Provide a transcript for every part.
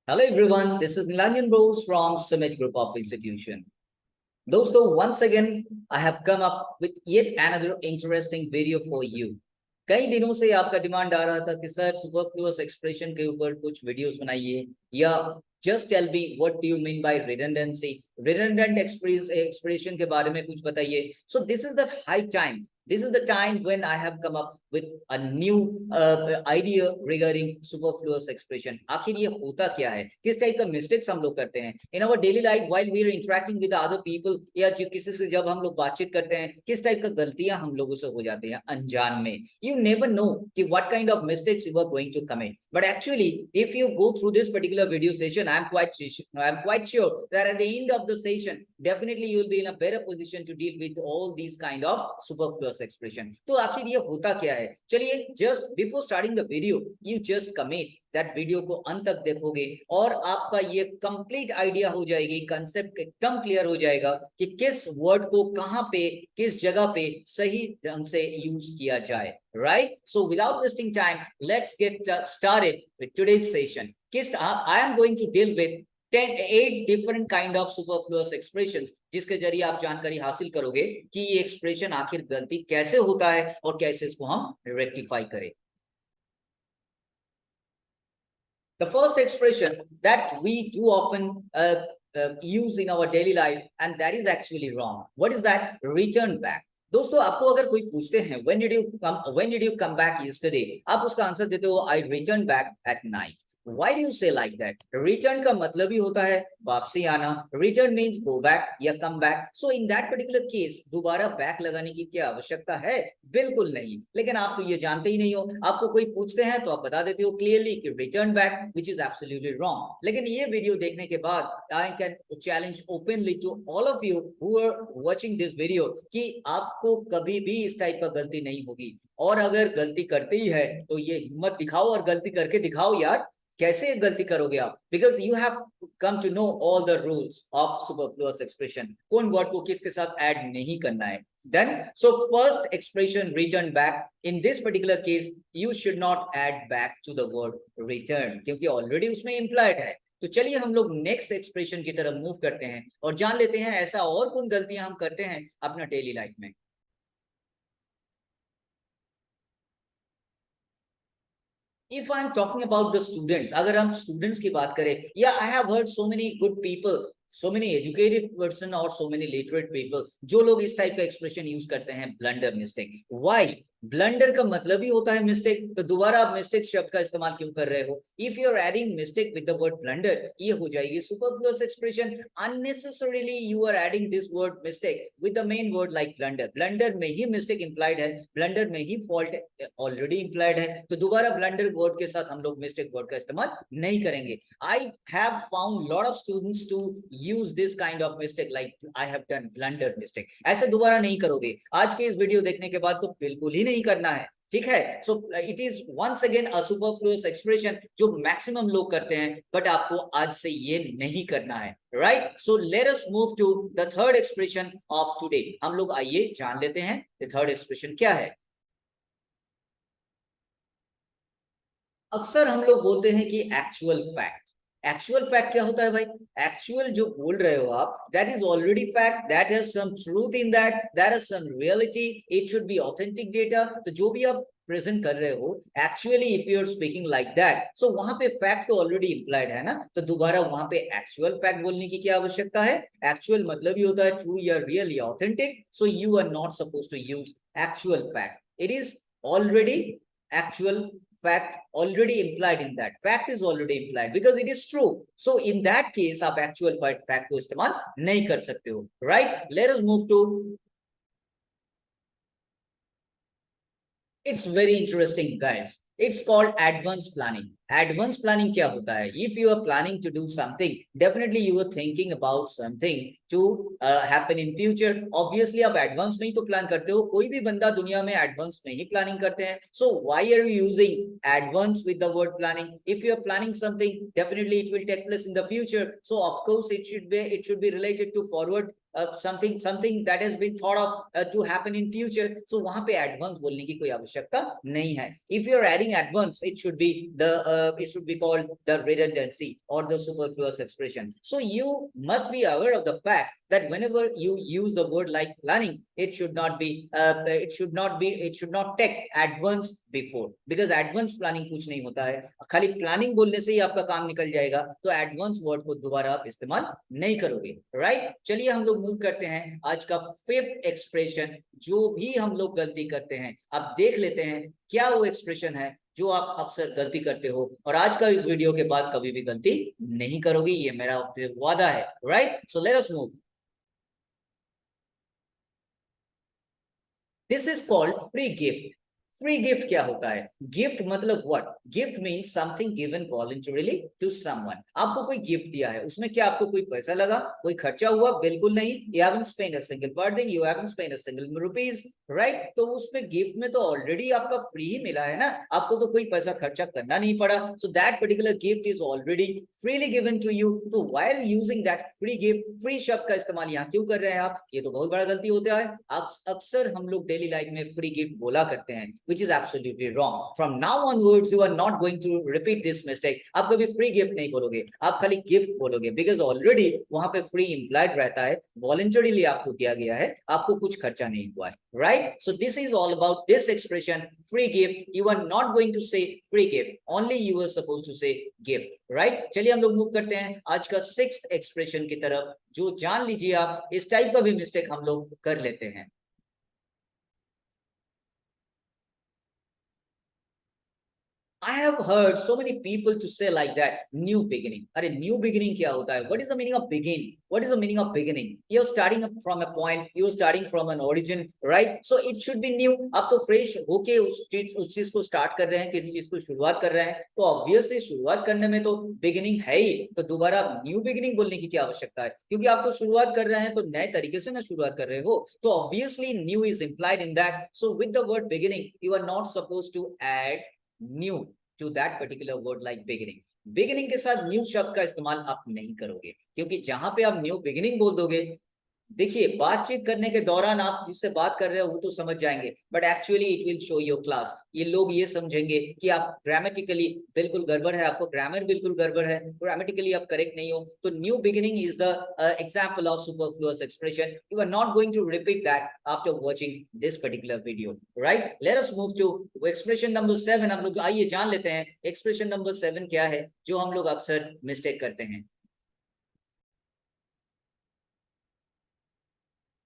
Hello everyone, this is Nilanjan Bose from Summit Group of Institution. दोस्तों, once again I have come up with yet another interesting video for you. कई दिनों से आपका demand आ रहा था कि sir superfluous expression के ऊपर कुछ वीडियोस बनाइए या just tell me what do you mean by redundancy, redundant expression के बारे में कुछ बताइए. So this is the high time. This is the time when I have come up with a new idea regarding superfluous expression. आखिर ये होता क्या है, किस टाइप का मिस्टेक्स हम लोग करते हैं in our daily life while we are interacting with other people, या किसी से जब हम लोग बातचीत करते हैं, किस टाइप का गलतियां हम लोगों से हो जाती हैं अनजान में. You never know कि what kind of mistakes you are going to commit. But actually, if you go through this particular video session, I'm quite sure that at the end of the session, definitely you will be in a better position to deal with all these kind of superfluous expression. तो आखिर ये होता क्या है, चलिए just before starting the video you just commit that video को अंत तक देखोगे और आपका ये कंप्लीट आइडिया हो जाएगी, कंसेप्ट एकदम क्लियर हो जाएगा कि किस वर्ड को कहां पे किस जगह पे सही ढंग से यूज किया जाए. Right, so without wasting time let's get started with today's session. I am going to deal with 8 different kind of superfluous expressions जिसके जरिए आप जानकारी हासिल करोगे कि ये एक्सप्रेशन आखिर गलती कैसे होता है और कैसे इसको हम रेक्टिफाई करें. The first expression that we do often use in our daily life and that is actually wrong. What is that? Return back. दोस्तों, आपको अगर कोई पूछते हैं when did you come back yesterday, आप उसका आंसर देते हो I returned back at night. Why do you say like that? Return का मतलब ही होता है वापसी आना. Return means go back या come back. So in that particular case, दोबारा back लगाने की क्या आवश्यकता है? बिल्कुल नहीं. लेकिन आप तो ये जानते ही नहीं हो. आपको कोई पूछते हैं तो आप बता देते हो clearly कि return back, which is absolutely wrong. लेकिन ये वीडियो देखने के बाद I can challenge openly to all of you who are watching this video कि आपको कभी भी इस टाइप का गलती नहीं होगी. और अगर गलती करते ही है तो ये हिम्मत दिखाओ और गलती करके दिखाओ यार. कैसे गलती करोगे आप? Because you have come to know all the rules of superfluous expression. कौन वर्ड को किसके साथ ऐड नहीं करना है. Then, so first expression return back. In this particular case, you should not add back to the word return क्योंकि already उसमें implied है. तो चलिए हम लोग नेक्स्ट एक्सप्रेशन की तरफ मूव करते हैं और जान लेते हैं ऐसा और कौन गलतियां हम करते हैं अपना डेली लाइफ में. If I'm talking about the students, अगर हम students की बात करें, yeah, I have heard so many good people, so many educated person और so many literate people, जो लोग इस टाइप का एक्सप्रेशन यूज करते हैं blunder mistake. Why? ब्लंडर का मतलब ही होता है मिस्टेक. तो दोबारा आप मिस्टेक शब्द का इस्तेमाल क्यों कर रहे हो? If you are adding mistake with the word blunder, ये हो जाएगी superfluous expression. Unnecessarily you are adding this word mistake with the main word like blunder. Blunder में ही मिस्टेक इंप्लाइड है, ब्लंडर में ही फॉल्ट ऑलरेडी इंप्लाइड है. तो दोबारा ब्लंडर वर्ड के साथ हम लोग मिस्टेक वर्ड का इस्तेमाल नहीं करेंगे. I have found lot of students to use this kind of mistake like I have done blunder mistake. ऐसे दोबारा नहीं करोगे. आज के इस वीडियो देखने के बाद तो बिल्कुल ही नहीं करना है. ठीक है. So it is once again a superfluous expression जो मैक्सिमम लोग करते हैं, बट आपको आज से ये नहीं करना है. Right, so let us move to the third expression of today. हम लोग आइए जान लेते हैं थर्ड एक्सप्रेशन क्या है. अक्सर हम लोग बोलते हैं कि एक्चुअल फैक्ट. एक्चुअल फैक्ट क्या होता है भाई? एक्चुअल जो बोल रहे हो आप, that is already fact, that has some truth in that, that has some reality, it should be authentic data. तो जो भी आप प्रेजेंट कर रहे हो actually, if you are speaking like that, so वहां पे फैक्ट तो ऑलरेडी इंप्लाइड है ना. तो दोबारा वहां पे एक्चुअल फैक्ट बोलने की क्या आवश्यकता है? एक्चुअल मतलब ही होता है ट्रू या रियल या authentic. So you are not suppose to use actual fact. It is already actual fact already implied in that. Fact is already implied because it is true. So in that case आप actual fact को इस्तेमाल नहीं कर सकते हो. Right? Let us move to. It's very interesting guys. It's called advanced planning. Advanced planning क्या होता है? If you are planning to do something, definitely you are thinking about something to happen in future. Obviously आप advance में ही तो plan करते हो. कोई भी बंदा दुनिया में advance में ही planning करते हैं. So why are you using advance with the word planning? If you are planning something, definitely it will take place in the future. So of course it should be related to forward something that has been thought of to happen in future, so वहां पे advance बोलने की कोई आवश्यकता नहीं है. If you are adding advance, it should be called the redundancy or the superfluous expression. So you must be aware of the fact that whenever you use the word like planning, it should not take advance before, because advance planning कुछ नहीं होता है. खाली planning बोलने से ही आपका काम निकल जाएगा, तो advance word को दोबारा आप इस्तेमाल नहीं करोगे, right? चलिए हम लोग मूव करते हैं आज का फिफ्थ एक्सप्रेशन. जो भी हम लोग गलती करते हैं, अब देख लेते हैं क्या वो एक्सप्रेशन है जो आप अक्सर गलती करते हो, और आज का इस वीडियो के बाद कभी भी गलती नहीं करोगे, ये मेरा वादा है, right? So let us move. This is called free gift. Free gift क्या होता है? गिफ्ट मतलब what? Gift means something given voluntarily to someone. आपको कोई गिफ्ट दिया है, उसमें क्या आपको कोई पैसा लगा, कोई खर्चा हुआ? बिल्कुल नहीं. You haven't spend a single wording, you haven't spend a single rupees, right? तो उसमें गिफ्ट में तो ऑलरेडी आपका फ्री ही मिला है ना, आपको तो कोई पैसा खर्चा करना नहीं पड़ा. So that particular gift is already freely given to you. तो why are you using that free gift? Free शब्द का इस्तेमाल यहाँ क्यों कर रहे हैं आप? ये तो बहुत बड़ा गलती होता है. अक्सर हम लोग डेली लाइफ में फ्री गिफ्ट बोला करते हैं, which is absolutely wrong. From now onwards, you are not going to repeat this mistake. आप कभी free gift नहीं बोलोगे, आप खाली gift बोलोगे, because already वहां पे free implied रहता है, voluntarily आपको दिया गया है, आपको कुछ खर्चा नहीं हुआ है, right? So this is all about this expression, free gift. You are not going to say free gift, only you are supposed to say gift, right? चलिए हम लोग मूव करते हैं आज का सिक्स्थ एक्सप्रेशन की तरफ, जो जान लीजिए आप इस टाइप का भी मिस्टेक हम लोग कर लेते हैं. I have heard so many people to say like that, new beginning. अरे new beginning क्या होता है? What is the meaning of begin? What is the meaning of beginning? You're starting up from a point, you're starting from an origin, right? So it should be new. आप तो fresh होके उस चीज को start कर रहे हैं, किसी चीज को शुरुआत कर रहे हैं, तो obviously शुरुआत करने में तो beginning है ही, तो दोबारा new beginning बोलने की क्या आवश्यकता है? क्योंकि आप तो शुरुआत कर रहे हैं, तो नए तरीके से ना शुरुआत कर रहे हो, तो obviously new is implied in that. So with the word beginning, you are not supposed to add new to that particular word like beginning. Beginning के साथ न्यू शब्द का इस्तेमाल आप नहीं करोगे, क्योंकि जहां पे आप न्यू बिगिनिंग बोल दोगे, देखिए बातचीत करने के दौरान आप जिससे बात कर रहे हो वो तो समझ जाएंगे, but actually it will show your class. ये लोग ये समझेंगे कि आप ग्रामेटिकली बिल्कुल गड़बड़ है, आपको ग्रामर बिल्कुल गड़बड़ है, ग्रामेटिकली आप करेक्ट नहीं हो. तो new beginning is the example of superfluous expression. You are not going to repeat that after watching this particular video, right? Let us move to expression number 7. हम लोग आइए जान लेते हैं एक्सप्रेशन नंबर 7 क्या है जो हम लोग अक्सर मिस्टेक करते हैं.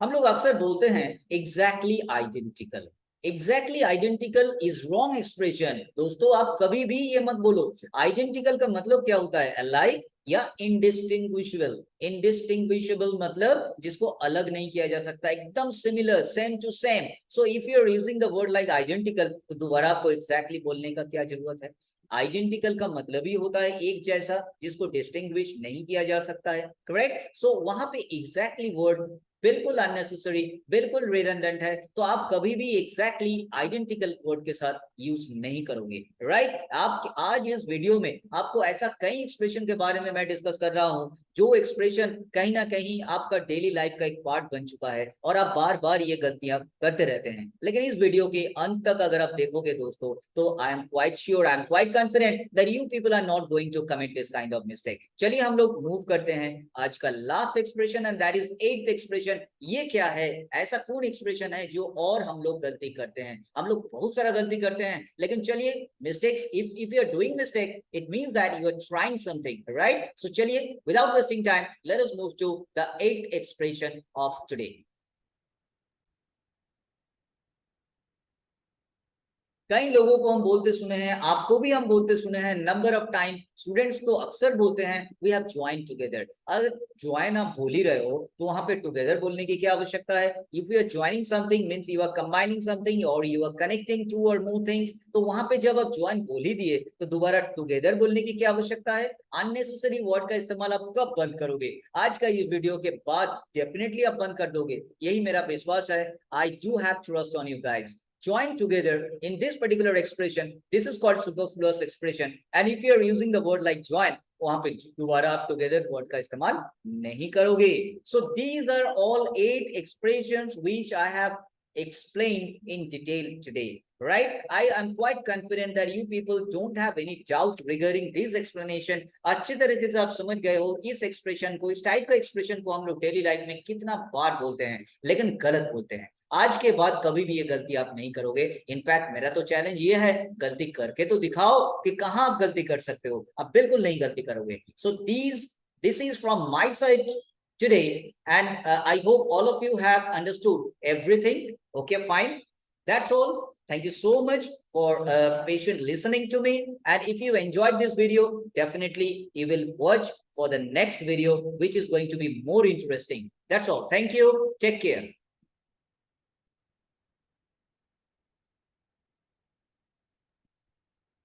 हम लोग अक्सर बोलते हैं exactly identical. Exactly identical is wrong expression. दोस्तों आप कभी भी ये मत बोलो. आइडेंटिकल का मतलब क्या होता है? अलाइक या इनडिस्टिंग्विशेबल. इनडिस्टिंग्विशेबल मतलब जिसको अलग नहीं किया जा सकता, एकदम similar, same to same. So if you are using the word like identical, तो दोबारा आपको एग्जैक्टली बोलने का क्या जरूरत है? आइडेंटिकल का मतलब ही होता है एक जैसा, जिसको डिस्टिंग्विश नहीं किया जा सकता है, करेक्ट? सो वहां पे एग्जैक्टली वर्ड बिल्कुल अननेसेसरी, बिल्कुल रिडंडेंट है, तो आप कभी भी एग्जैक्टली आइडेंटिकल वर्ड के साथ यूज नहीं करोगे, राइट? आप आज इस वीडियो में आपको ऐसा कई एक्सप्रेशन के बारे में मैं डिस्कस कर रहा हूं, जो एक्सप्रेशन कहीं ना कहीं आपका डेली लाइफ का एक पार्ट बन चुका है, और आप बार बार ये गलतियां करते रहते हैं. लेकिन इस वीडियो के अंत तक अगर आप देखोगे दोस्तों, तो I am quite sure, I am quite confident that you people are not going to commit this kind of mistake. चलिए हम लोग मूव करते हैं आज का last expression, and that is eighth expression. ये क्या है? ऐसा कौन एक्सप्रेशन है जो और हम लोग गलती करते हैं? हम लोग बहुत सारा गलती करते हैं, लेकिन चलिए mistakes, if you are doing mistake, it means that you are trying something, right? So चलिए without wasting time, let us move to the eighth expression of today. कई लोगों को हम बोलते सुने हैं, आपको भी हम बोलते सुने हैं, नंबर ऑफ टाइम स्टूडेंट्स तो अक्सर बोलते हैं वी हैव ज्वाइन टुगेदर. अगर ज्वाइन आप भूल ही रहे हो, तो वहां पे टुगेदर बोलने की क्या आवश्यकता है? If you are joining something means you are combining something और यू आर कनेक्टिंग टू और मोर थिंग्स. तो वहां पे जब आप ज्वाइन बोल ही दिए, तो दोबारा टुगेदर बोलने की क्या आवश्यकता है? अननेसेसरी वर्ड का इस्तेमाल आप कब बंद करोगे? आज का ये वीडियो के बाद डेफिनेटली आप बंद कर दोगे, यही मेरा विश्वास है. I do have trust on you guys. Join together in this particular expression, this is called superfluous expression, and if you are using the word like join, वहां पे दोबारा आप टुगेदर वर्ड का इस्तेमाल नहीं करोगे. So these are all 8 expressions which I have explained in detail today. Right? I am quite confident that you people don't have any doubt regarding this explanation. अच्छी तरीके से आप समझ गए हो इस एक्सप्रेशन को, इस टाइप का एक्सप्रेशन को हम लोग डेली लाइफ में कितना बार बोलते हैं, लेकिन गलत बोलते हैं. आज के बाद कभी भी ये गलती आप नहीं करोगे. इनफैक्ट मेरा तो चैलेंज ये है, गलती करके तो दिखाओ कि कहां आप गलती कर सकते हो. आप बिल्कुल नहीं गलती करोगे. सो this is from my side today, and I hope all of you have understood everything. Okay, fine. That's all. Thank you so much for patient listening to me. And if you enjoyed this video, definitely you will watch for the next video, which is going to be more interesting. That's all. Thank you. Take care.